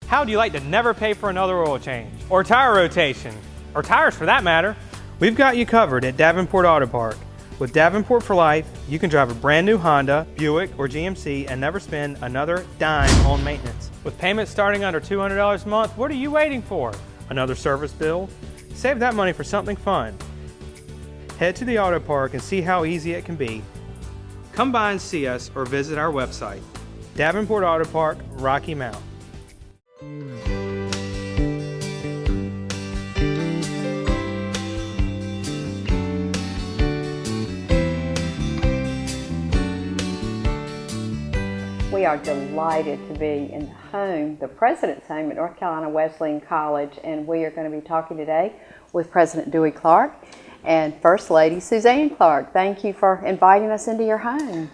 How would you like to never pay for another oil change or tire rotation, or tires for that matter? We've got you covered at Davenport Auto Park. With Davenport for life, you can drive a brand new Honda, Buick, or GMC and never spend another dime on maintenance. With payments starting under $200 a month, what are you waiting for? Another service bill? Save that money for something fun. Head to the auto park and see how easy it can be. Come by and see us or visit our website. Davenport Auto Park, Rocky Mount. We are delighted to be in the President's home at North Carolina Wesleyan College, and we are going to be talking today with President Dewey Clark and First Lady Suzanne Clark. Thank you for inviting us into your home.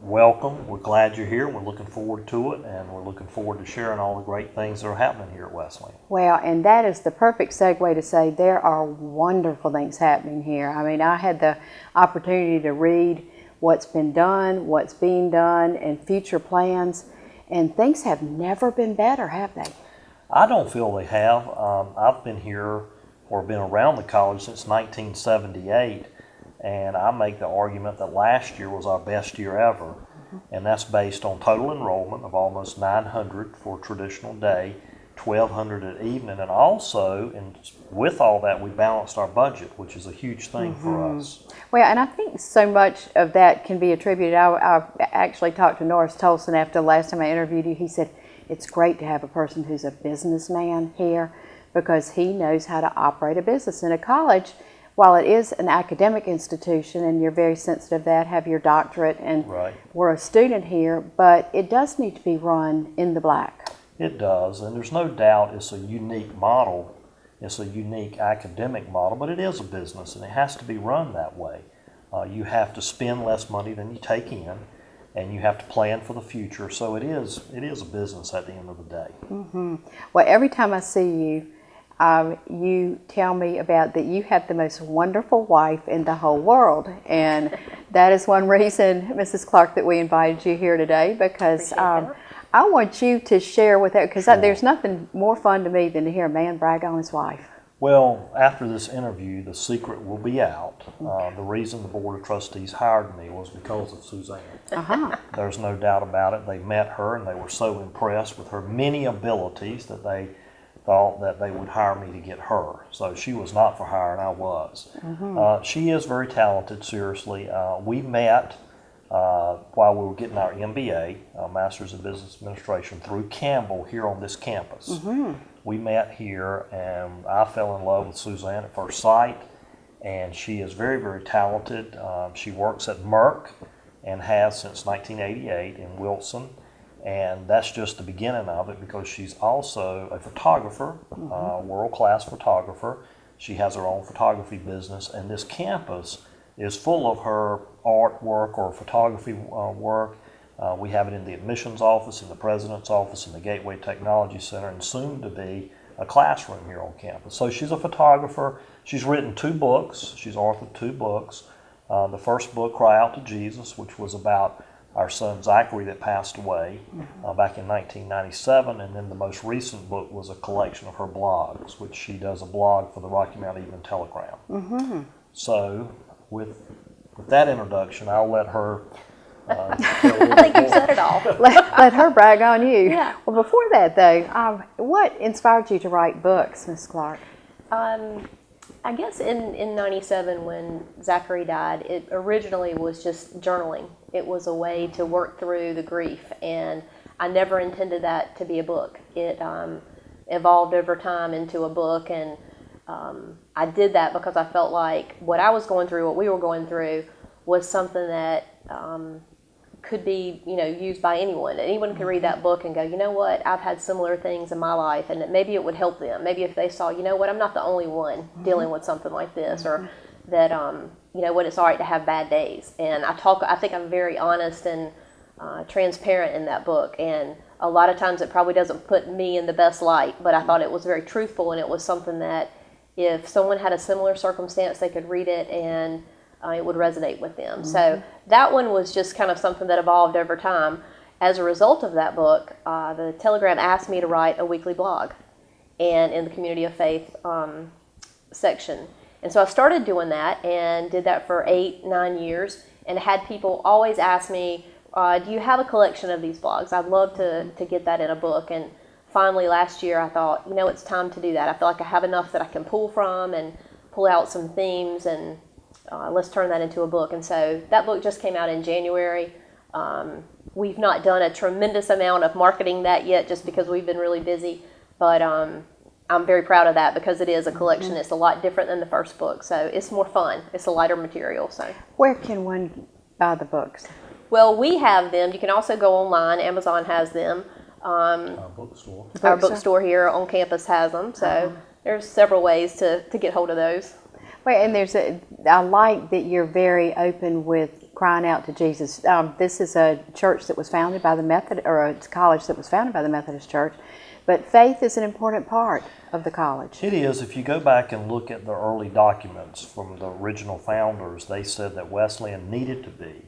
Welcome. We're glad you're here. We're looking forward to it, and we're looking forward to sharing all the great things that are happening here at Wesleyan. Well, and that is the perfect segue to say there are wonderful things happening here. I mean, I had the opportunity to read what's been done, what's being done, and future plans, and things have never been better, have they? I don't feel they have. I've been here or been around the college since 1978, and I make the argument that last year was our best year ever, and that's based on total enrollment of almost 900 for a traditional day, 1,200 at evening, and also, and with all that, we balanced our budget, which is a huge thing for us. Well, and I think so much of that can be attributed. I actually talked to Norris Tolson after the last time I interviewed you. He said, it's great to have a person who's a businessman here because he knows how to operate a business. In a college, while it is an academic institution and you're very sensitive to that, have your doctorate, and we're a student here, but it does need to be run in the black. It does, and there's no doubt it's a unique model. It's a unique academic model, but it is a business, and it has to be run that way. You have to spend less money than you take in, and you have to plan for the future. So it is a business at the end of the day. Well, every time I see you, you tell me about that you have the most wonderful wife in the whole world, and that is one reason, Mrs. Clark, that we invited you here today, because I want you to share with that, because there's nothing more fun to me than to hear a man brag on his wife. Well, after this interview, the secret will be out. The reason the Board of Trustees hired me was because of Suzanne. There's no doubt about it. They met her, and they were so impressed with her many abilities that they thought that they would hire me to get her. So she was not for hire, and I was. She is very talented, seriously. We met while we were getting our MBA, Master's in Business Administration, through Campbell here on this campus. We met here, and I fell in love with Suzanne at first sight, and she is very, very talented. She works at Merck and has since 1988 in Wilson, and that's just the beginning of it because she's also a photographer, world-class photographer. She has her own photography business, and this campus is full of her artwork or photography work. We have it in the admissions office, in the president's office, in the Gateway Technology Center, and soon to be a classroom here on campus. So she's a photographer. She's written 2 books. She's authored 2 books. The first book, Cry Out to Jesus, which was about our son Zachary that passed away back in 1997, and then the most recent book was a collection of her blogs, which she does a blog for the Rocky Mount Evening Telegram. So with that introduction, I'll let her I think you've said it all. let her brag on you. Yeah. Well, before that, though, what inspired you to write books, Miss Clark? I guess in 97 when Zachary died, it originally was just journaling. It was a way to work through the grief, and I never intended that to be a book. It evolved over time into a book, and I did that because I felt like what I was going through, what we were going through, was something that could be, used by anyone. Anyone can read that book and go, you know what, I've had similar things in my life, and maybe it would help them. Maybe if they saw, you know what, I'm not the only one dealing with something like this, or that, what, it's all right to have bad days. And I think I'm very honest and transparent in that book, and a lot of times it probably doesn't put me in the best light, but I thought it was very truthful, and it was something that if someone had a similar circumstance, they could read it and it would resonate with them. So that one was just kind of something that evolved over time. as a result of that book, the Telegram asked me to write a weekly blog and in the Community of Faith section. And so I started doing that and did that for 8-9 years, and had people always ask me, do you have a collection of these blogs? I'd love to get that in a book. And finally last year I thought, it's time to do that. I feel like I have enough that I can pull from and pull out some themes, and let's turn that into a book. And so that book just came out in January. We've not done a tremendous amount of marketing that yet just because we've been really busy, but I'm very proud of that because it is a collection. It's a lot different than the first book, so it's more fun. It's a lighter material. So Where can one buy the books? Well, we have them. You can also go online. Amazon has them. Our bookstore. Our bookstore here on campus has them. So there's several ways to get hold of those. Wait, and I like that you're very open with crying out to Jesus. This is a church that was founded by a college that was founded by the Methodist Church, but faith is an important part of the college. It is. If you go back and look at the early documents from the original founders, they said that Wesleyan needed to be,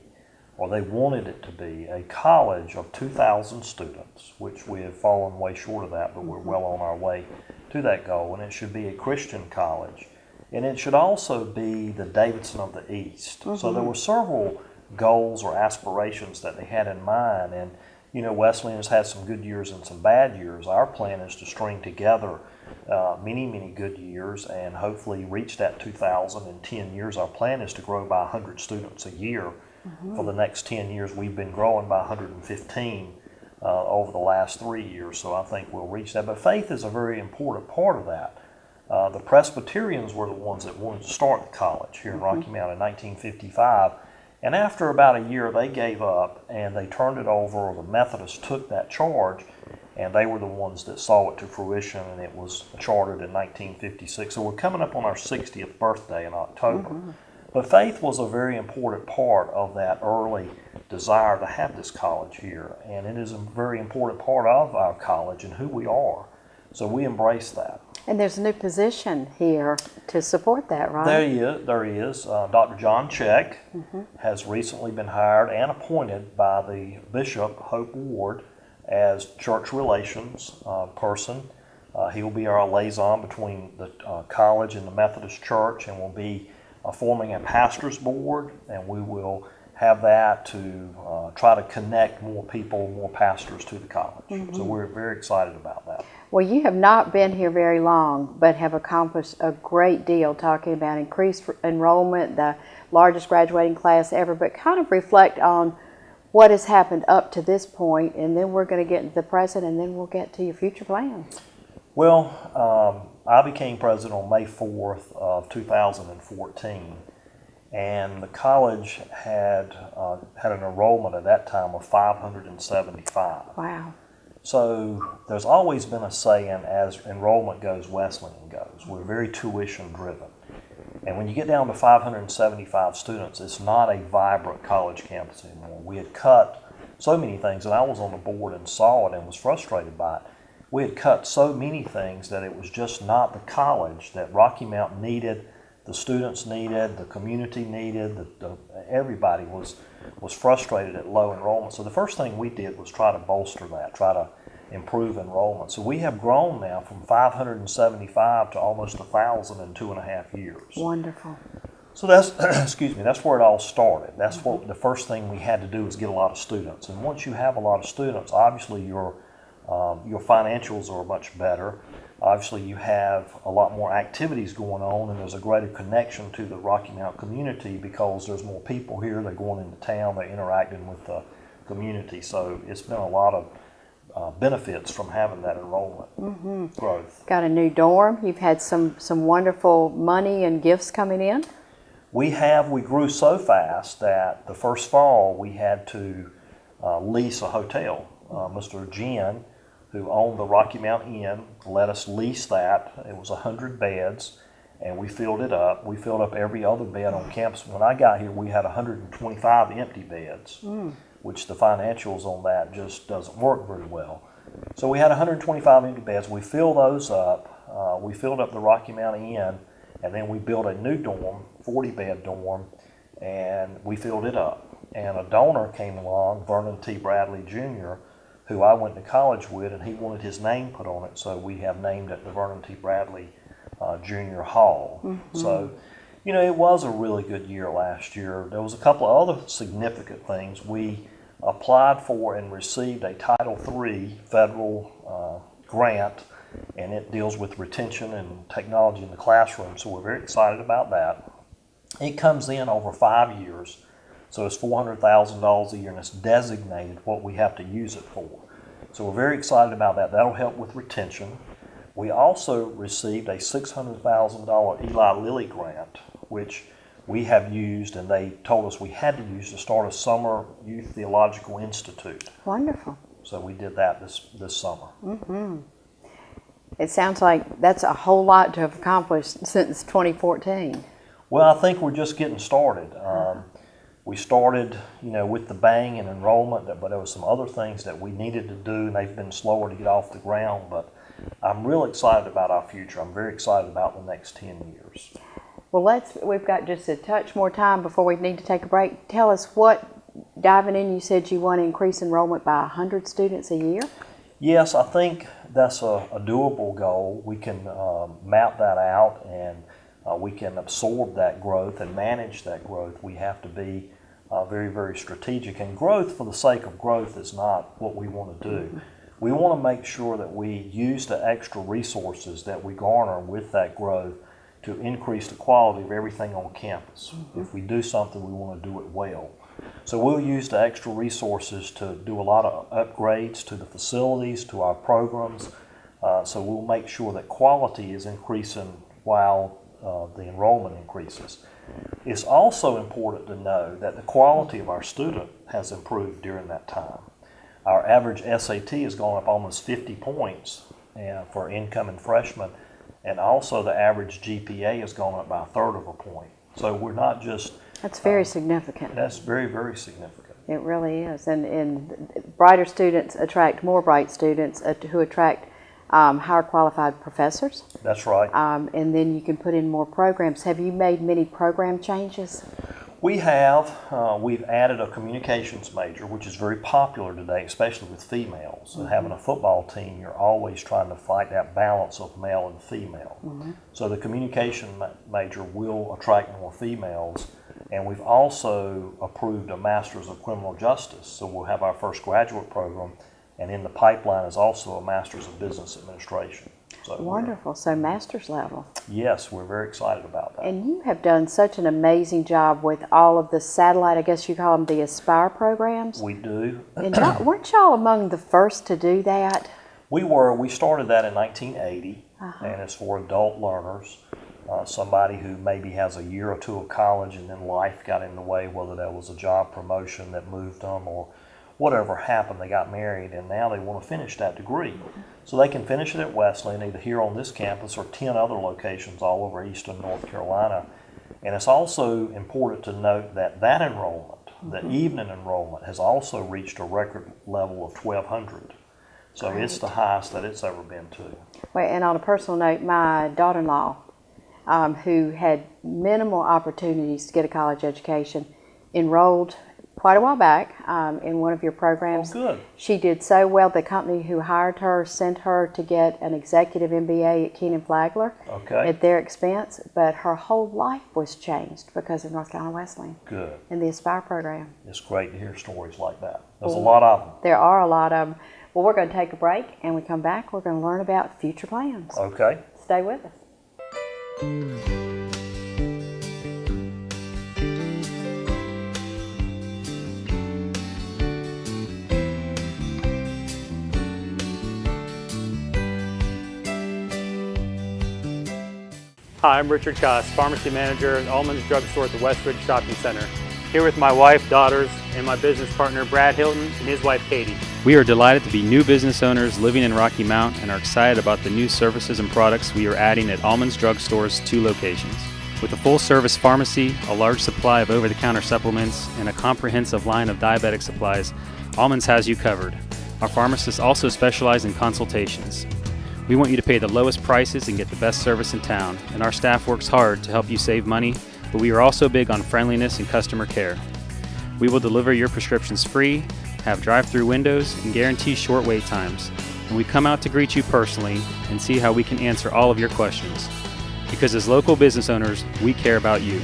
or they wanted it to be, a college of 2,000 students, which we have fallen way short of that, but we're well on our way to that goal. And it should be a Christian college. And it should also be the Davidson of the East. So there were several goals or aspirations that they had in mind. And, Wesleyan has had some good years and some bad years. Our plan is to string together many, many good years and hopefully reach that 2,000 in 10 years. Our plan is to grow by 100 students a year. For the next 10 years, we've been growing by 115 over the last 3 years. So I think we'll reach that. But faith is a very important part of that. The Presbyterians were the ones that wanted to start the college here in Rocky Mount in 1955. And after about a year, they gave up and they turned it over, or the Methodists took that charge, and they were the ones that saw it to fruition, and it was chartered in 1956. So we're coming up on our 60th birthday in October. But faith was a very important part of that early desire to have this college here, and it is a very important part of our college and who we are. So we embrace that. And there's a new position here to support that, right? There is. Dr. John Check has recently been hired and appointed by the Bishop, Hope Ward, as church relations person. He will be our liaison between the college and the Methodist Church, and will be forming a pastor's board, and we will have that to try to connect more people, more pastors to the college. So we're very excited about that. Well, you have not been here very long, but have accomplished a great deal talking about increased enrollment, the largest graduating class ever, but kind of reflect on what has happened up to this point, and then we're going to get into the present, and then we'll get to your future plans. Well, I became president on May 4th of 2014, and the college had an enrollment at that time of 575. Wow. So there's always been a saying, as enrollment goes, Wesleyan goes. We're very tuition driven. And when you get down to 575 students, it's not a vibrant college campus anymore. We had cut so many things, and I was on the board and saw it and was frustrated by it. We had cut so many things that it was just not the college that Rocky Mount needed, the students needed, the community needed, everybody was frustrated at low enrollment. So the first thing we did was try to bolster that, try to improve enrollment. So we have grown now from 575 to almost 1,000 in 2.5 years. Wonderful. So that's, that's where it all started. That's what the first thing we had to do was get a lot of students. And once you have a lot of students, obviously your financials are much better. Obviously you have a lot more activities going on, and there's a greater connection to the Rocky Mount community because there's more people here. They're going into town, they're interacting with the community. So it's been a lot of benefits from having that enrollment growth. Got a new dorm. You've had some wonderful money and gifts coming in. We grew so fast that the first fall we had to lease a hotel. Mr. Jen, who owned the Rocky Mount Inn, let us lease that. It was 100 beds, and we filled it up. We filled up every other bed on campus. When I got here, we had 125 empty beds, which the financials on that just doesn't work very well. So we had 125 empty beds. We filled those up. We filled up the Rocky Mount Inn, and then we built a new dorm, 40-bed dorm, and we filled it up. and a donor came along, Vernon T. Bradley Jr., who I went to college with, and he wanted his name put on it, so we have named it the Vernon T. Bradley Jr. Hall. So, you know, it was a really good year last year. There was a couple of other significant things. We applied for and received a Title III federal grant, and it deals with retention and technology in the classroom, so we're very excited about that. It comes in over 5 years, so it's $400,000 a year, and it's designated what we have to use it for. So we're very excited about that. That'll help with retention. We also received a $600,000 Eli Lilly grant, which we have used, and they told us we had to use to start a summer youth theological institute. Wonderful. So we did that this summer. It sounds like that's a whole lot to have accomplished since 2014. Well, I think we're just getting started. We started, you know, with the bang and enrollment, but there were some other things that we needed to do, and they've been slower to get off the ground. But I'm real excited about our future. I'm very excited about the next 10 years. Well, we've got just a touch more time before we need to take a break. Tell us diving in, you said you want to increase enrollment by 100 students a year? Yes, I think that's a doable goal. We can map that out, and we can absorb that growth and manage that growth. We have to be very, very strategic. And growth for the sake of growth is not what we want to do. We want to make sure that we use the extra resources that we garner with that growth to increase the quality of everything on campus. If we do something, we want to do it well. So we'll use the extra resources to do a lot of upgrades to the facilities, to our programs. So we'll make sure that quality is increasing while the enrollment increases. It's also important to know that the quality of our student has improved during that time. Our average SAT has gone up almost 50 points for incoming freshmen, and also the average GPA has gone up by 1/3 of a point. So we're not just... That's very significant. That's very, very significant. It really is. And brighter students attract more bright students who attract higher qualified professors. That's right. And then you can put in more programs. Have you made many program changes? We have. We've added a communications major, which is very popular today, especially with females. And having a football team, you're always trying to fight that balance of male and female. So the communication major will attract more females. And we've also approved a Master's of Criminal Justice. So we'll have our first graduate program. And in the pipeline is also a Master's of Business Administration. So Wonderful. So master's level. Yes, we're very excited about that. And you have done such an amazing job with all of the satellite, I guess you call them the Aspire programs. We do. And weren't y'all among the first to do that? We were. We started that in 1980, and it's for adult learners. Somebody who maybe has a year or two of college and then life got in the way, whether that was a job promotion that moved them or whatever happened, they got married, and now they want to finish that degree. So they can finish it at Wesleyan, either here on this campus or 10 other locations all over eastern North Carolina. And it's also important to note that that enrollment, the evening enrollment, has also reached a record level of 1,200. So it's the highest that it's ever been to. Well, and on a personal note, my daughter-in-law, who had minimal opportunities to get a college education, enrolled quite a while back in one of your programs. Oh, good. She did so well. The company who hired her sent her to get an executive MBA at Keenan Flagler at their expense, but her whole life was changed because of North Carolina Wesleyan. Good. And the Aspire program. It's great to hear stories like that. There's a lot of them. There are a lot of them. Well, we're going to take a break, and when we come back, we're going to learn about future plans. Okay. Stay with us. Hi, I'm Richard Koss, Pharmacy Manager at Allman's Drugstore at the Westridge Shopping Center. Here with my wife, daughters, and my business partner, Brad Hilton, and his wife, Katie. We are delighted to be new business owners living in Rocky Mount and are excited about the new services and products we are adding at Allman's Drugstore's 2 locations. With a full-service pharmacy, a large supply of over-the-counter supplements, and a comprehensive line of diabetic supplies, Allman's has you covered. Our pharmacists also specialize in consultations. We want you to pay the lowest prices and get the best service in town, and our staff works hard to help you save money, but we are also big on friendliness and customer care. We will deliver your prescriptions free, have drive-through windows, and guarantee short wait times. And we come out to greet you personally and see how we can answer all of your questions. Because as local business owners, we care about you.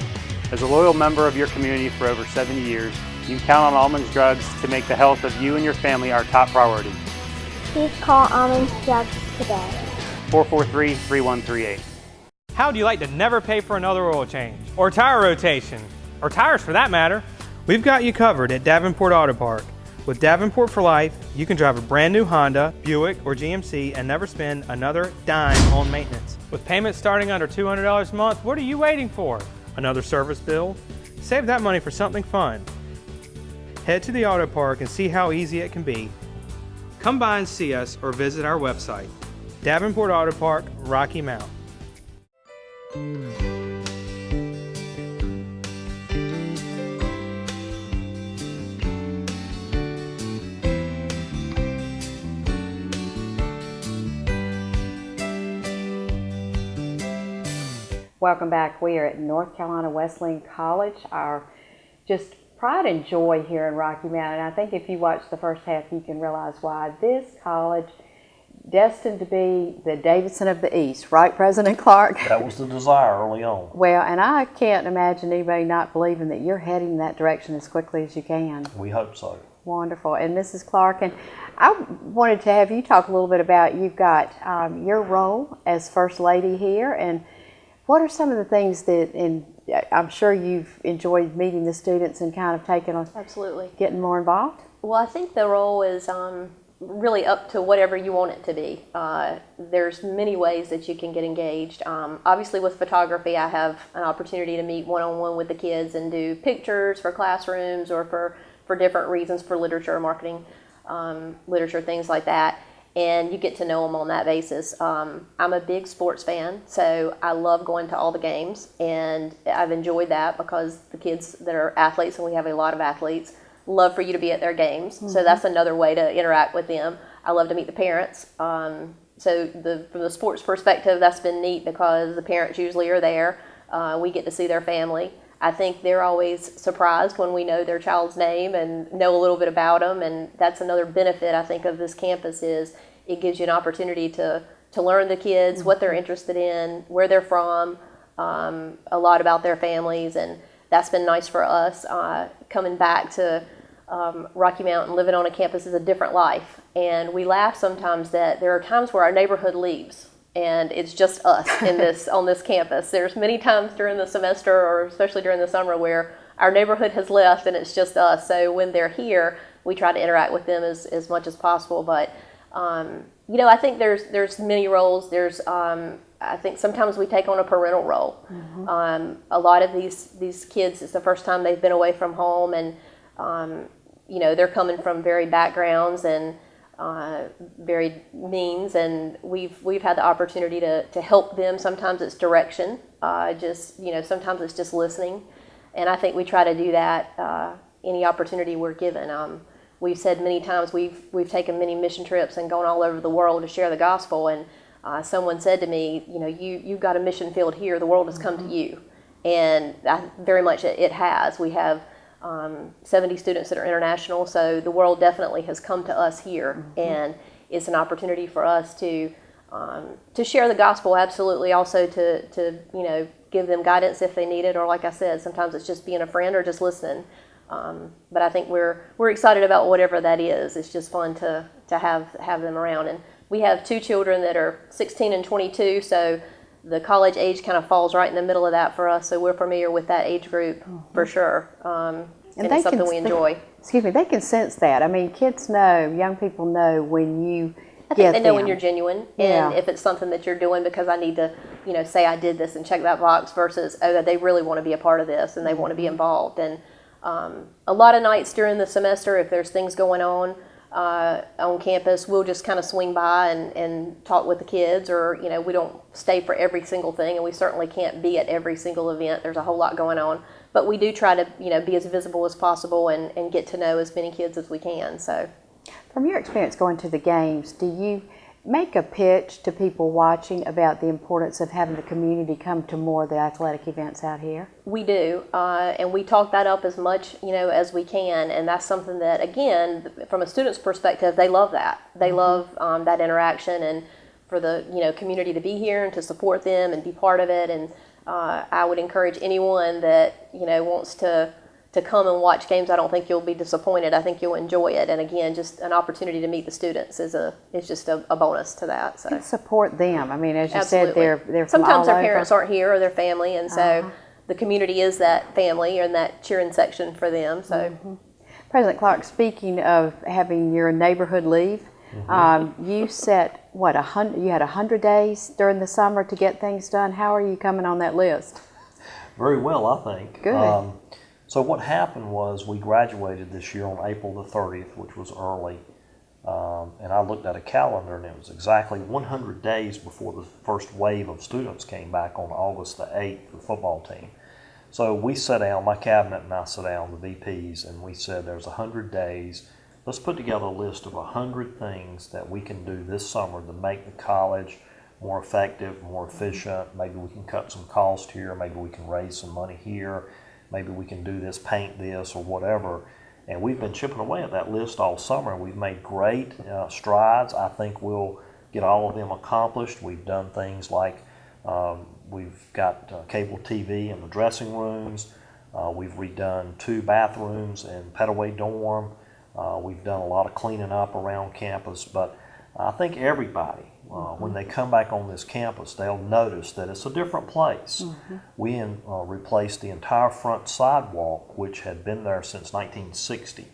As a loyal member of your community for over 70 years, you can count on Almonds Drugs to make the health of you and your family our top priority. Please call Almonds Drugs today. 443-3138. How do you like to never pay for another oil change or tire rotation, or tires for that matter? We've got you covered at Davenport Auto Park. With Davenport for Life, you can drive a brand new Honda, Buick, or GMC and never spend another dime on maintenance. With payments starting under $200 a month, what are you waiting for? Another service bill? Save that money for something fun. Head to the auto park and see how easy it can be. Come by and see us or visit our website. Davenport Auto Park, Rocky Mount. Welcome back. We are at North Carolina Wesleyan College, our just pride and joy here in Rocky Mount. And I think if you watch the first half, you can realize why this college, destined to be the Davidson of the East, right, President Clark? That was the desire early on. Well, and I can't imagine anybody not believing that you're heading in that direction as quickly as you can. We hope so. Wonderful. And Mrs. Clark, and I wanted to have you talk a little bit about, you've got your role as First Lady here, and what are some of the things that, and I'm sure you've enjoyed meeting the students and kind of taking on, Absolutely. getting more involved? Well, I think the role is really up to whatever you want it to be. There's many ways that you can get engaged. Obviously with photography, I have an opportunity to meet one-on-one with the kids and do pictures for classrooms or for different reasons, for literature, marketing, literature, things like that. And you get to know them on that basis. I'm a big sports fan, so I love going to all the games, and I've enjoyed that because the kids that are athletes, and we have a lot of athletes, love for you to be at their games. Mm-hmm. So that's another way to interact with them. I love to meet the parents. So from the sports perspective, that's been neat because the parents usually are there. We get to see their family. I think they're always surprised when we know their child's name and know a little bit about them, and that's another benefit, I think, of this campus is it gives you an opportunity to learn the kids, what they're interested in, where they're from, a lot about their families, and that's been nice for us. Coming back to Rocky Mount and living on a campus is a different life, and we laugh sometimes that there are times where our neighborhood leaves. And it's just us on this campus. There's many times during the semester, or especially during the summer, where our neighborhood has left and it's just us. So when they're here, we try to interact with them as much as possible. But I think there's many roles. There's I think sometimes we take on a parental role. Mm-hmm. A lot of these kids, it's the first time they've been away from home, and they're coming from varied backgrounds and varied means, and we've had the opportunity to help them. Sometimes it's direction, sometimes it's just listening, and I think we try to do that any opportunity we're given. We've said many times we've taken many mission trips and gone all over the world to share the gospel, and someone said to me, you've got a mission field here, the world has come to you, and very much it has. We have 70 students that are international, so the world definitely has come to us here, mm-hmm. and it's an opportunity for us to share the gospel. Absolutely, also to give them guidance if they need it, or like I said, sometimes it's just being a friend or just listening. But I think we're excited about whatever that is. It's just fun to have them around, and we have two children that are 16 and 22, so the college age kind of falls right in the middle of that for us, so we're familiar with that age group, mm-hmm. for sure, and it's something we enjoy. They can sense that. I mean, kids know, young people know when you I think they know when you're genuine, and if it's something that you're doing because I need to, say I did this and check that box, versus, they really want to be a part of this and they want to be involved. And a lot of nights during the semester, if there's things going on campus, we'll just kind of swing by and talk with the kids, or we don't stay for every single thing, and we certainly can't be at every single event. There's a whole lot going on, but we do try to be as visible as possible and get to know as many kids as we can. So from your experience going to the games, do make a pitch to people watching about the importance of having the community come to more of the athletic events out here? We do, and we talk that up as much, as we can, and that's something that, again, from a student's perspective, they love that. They love that interaction, and for the, community to be here and to support them and be part of it. And I would encourage anyone that, wants to come and watch games. I don't think you'll be disappointed. I think you'll enjoy it. And again, just an opportunity to meet the students is just a bonus to that. So And support them. I mean, as you absolutely. said, they're from sometimes all their over. parents aren't here or their family, and so the community is that family and that cheering section for them. So President Clark, speaking of having your neighborhood leave, you set you had 100 days during the summer to get things done. How are you coming on that list? Very well, I think. Good. So what happened was we graduated this year on April the 30th, which was early, and I looked at a calendar and it was exactly 100 days before the first wave of students came back on August the 8th, the football team. So we sat down, my cabinet and I sat down, the VPs, and we said there's 100 days. Let's put together a list of 100 things that we can do this summer to make the college more effective, more efficient. Maybe we can cut some cost here, maybe we can raise some money here. Maybe we can do this, paint this, or whatever. And we've been chipping away at that list all summer. We've made great strides. I think we'll get all of them accomplished. We've done things like we've got cable TV in the dressing rooms. We've redone 2 bathrooms in Petaway dorm. We've done a lot of cleaning up around campus. But I think everybody, when they come back on this campus, they'll notice that it's a different place. We replaced the entire front sidewalk, which had been there since 1960.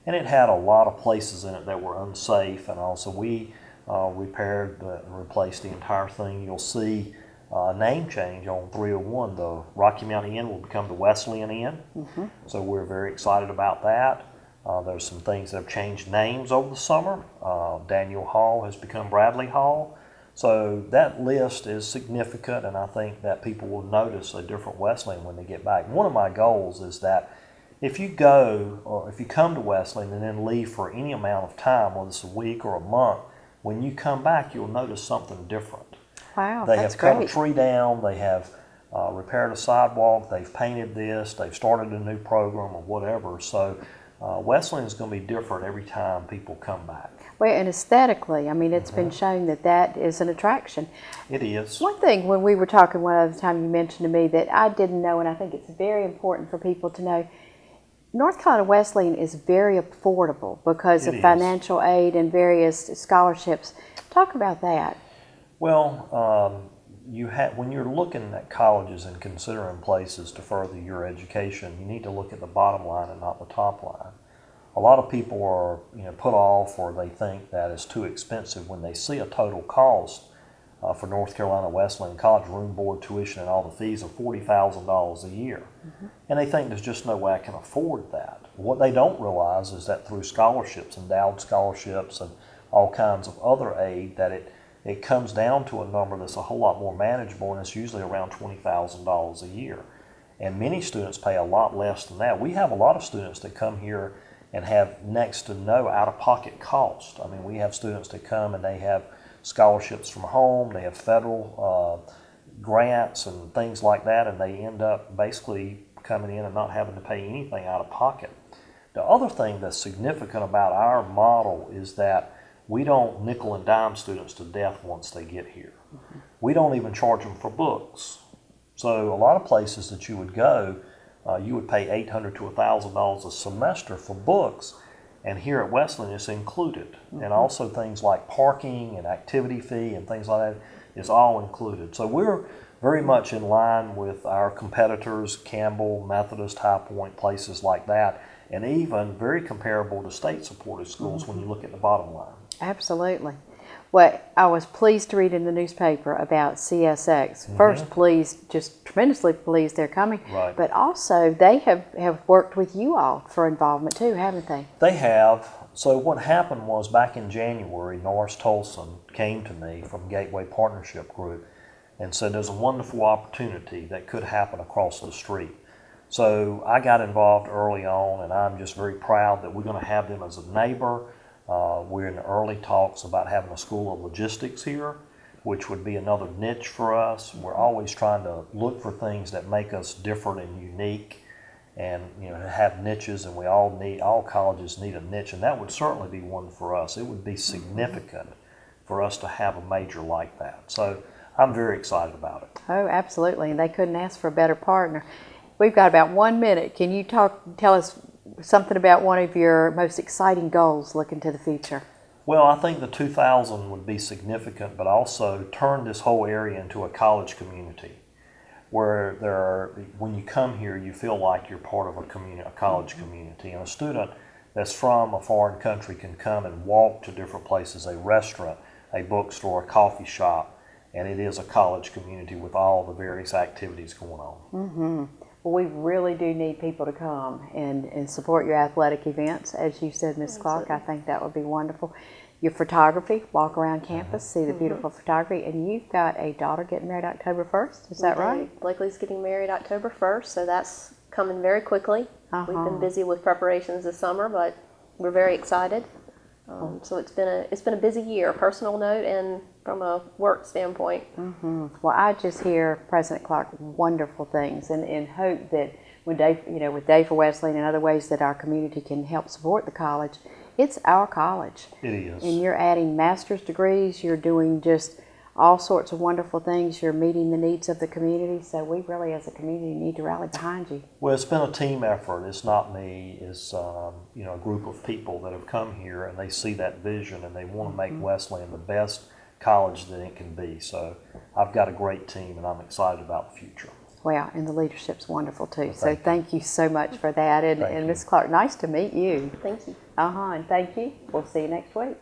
And it had a lot of places in it that were unsafe, and also we repaired and replaced the entire thing. You'll see a name change on 301. The Rocky Mountain Inn will become the Wesleyan Inn, so we're very excited about that. There's some things that have changed names over the summer. Daniel Hall has become Bradley Hall. So that list is significant, and I think that people will notice a different Wesleyan when they get back. One of my goals is that if you go, or if you come to Wesleyan and then leave for any amount of time, whether it's a week or a month, when you come back, you'll notice something different. Wow, They that's have cut great. a tree down, they have repaired a sidewalk, they've painted this, they've started a new program or whatever. So Wesleyan is going to be different every time people come back. Well, and aesthetically, I mean, it's been shown that that is an attraction. It is. One thing, when we were talking one other time, you mentioned to me that I didn't know, and I think it's very important for people to know, North Carolina Wesleyan is very affordable because It of is. financial aid and various scholarships. Talk about that. Well, when you're looking at colleges and considering places to further your education, you need to look at the bottom line and not the top line. A lot of people are put off, or they think that it's too expensive when they see a total cost for North Carolina Wesleyan College, room, board, tuition, and all the fees of $40,000 a year. And they think there's just no way I can afford that. What they don't realize is that through scholarships, endowed scholarships, and all kinds of other aid, that it comes down to a number that's a whole lot more manageable, and it's usually around $20,000 a year. And many students pay a lot less than that. We have a lot of students that come here and have next to no out-of-pocket cost. I mean, we have students that come and they have scholarships from home, they have federal grants and things like that, and they end up basically coming in and not having to pay anything out of pocket. The other thing that's significant about our model is that we don't nickel and dime students to death once they get here. We don't even charge them for books. So a lot of places that you would go, you would pay $800 to $1,000 a semester for books, and here at Wesleyan it's included. And also things like parking and activity fee and things like that is all included. So we're very much in line with our competitors, Campbell, Methodist, High Point, places like that, and even very comparable to state-supported schools when you look at the bottom line. Absolutely. Well, I was pleased to read in the newspaper about CSX. First, pleased, just tremendously pleased they're coming. Right. But also, they have worked with you all for involvement too, haven't they? They have. So what happened was back in January, Norris Tolson came to me from Gateway Partnership Group and said there's a wonderful opportunity that could happen across the street. So I got involved early on, and I'm just very proud that we're going to have them as a neighbor. We're in the early talks about having a school of logistics here, which would be another niche for us. We're always trying to look for things that make us different and unique, and have niches, and all colleges need a niche, and that would certainly be one for us. It would be significant for us to have a major like that. So I'm very excited about it. Oh, absolutely, and they couldn't ask for a better partner. We've got about 1 minute. Can you tell us something about one of your most exciting goals looking to the future? Well, I think the 2,000 would be significant, but also turn this whole area into a college community, where when you come here, you feel like you're part of a college community. And a student that's from a foreign country can come and walk to different places, a restaurant, a bookstore, a coffee shop, and it is a college community with all the various activities going on. Mm-hmm. Well, we really do need people to come and support your athletic events. As you said, Ms. Clark, I think that would be wonderful. Your photography, walk around campus, see the beautiful photography, and you've got a daughter getting married October 1st, is that right? Blakely's getting married October 1st, so that's coming very quickly. We've been busy with preparations this summer, but we're very excited. So it's been a busy year, personal note and from a work standpoint. Well, I just hear President Clark wonderful things, and hope that when Dave, with Dave for Wesleyan and other ways that our community can help support the college, it's our college. It is. And you're adding master's degrees, you're doing just all sorts of wonderful things, you're meeting the needs of the community, so we really as a community need to rally behind you. Well, it's been a team effort. It's not me. It's a group of people that have come here, and they see that vision, and they want to make Wesleyan the best college that it can be. So I've got a great team, and I'm excited about the future. Well, and the leadership's wonderful too. So thank you so much for that. And Ms. Clark, nice to meet you. Thank you. And thank you. We'll see you next week.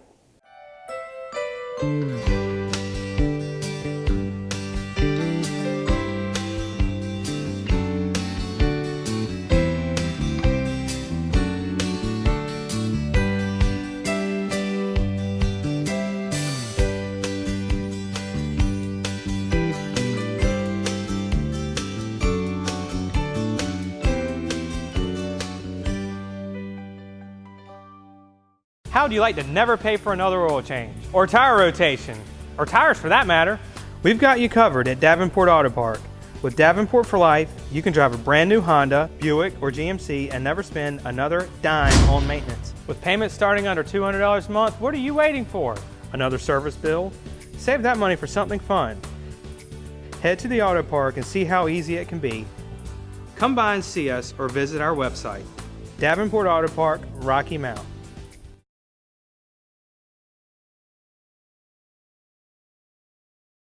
How would you like to never pay for another oil change or tire rotation, or tires for that matter? We've got you covered at Davenport Auto Park. With Davenport for life, you can drive a brand new Honda, Buick, or GMC and never spend another dime on maintenance. With payments starting under $200 a month, what are you waiting for? Another service bill? Save that money for something fun. Head to the auto park and see how easy it can be. Come by and see us or visit our website. Davenport Auto Park, Rocky Mount.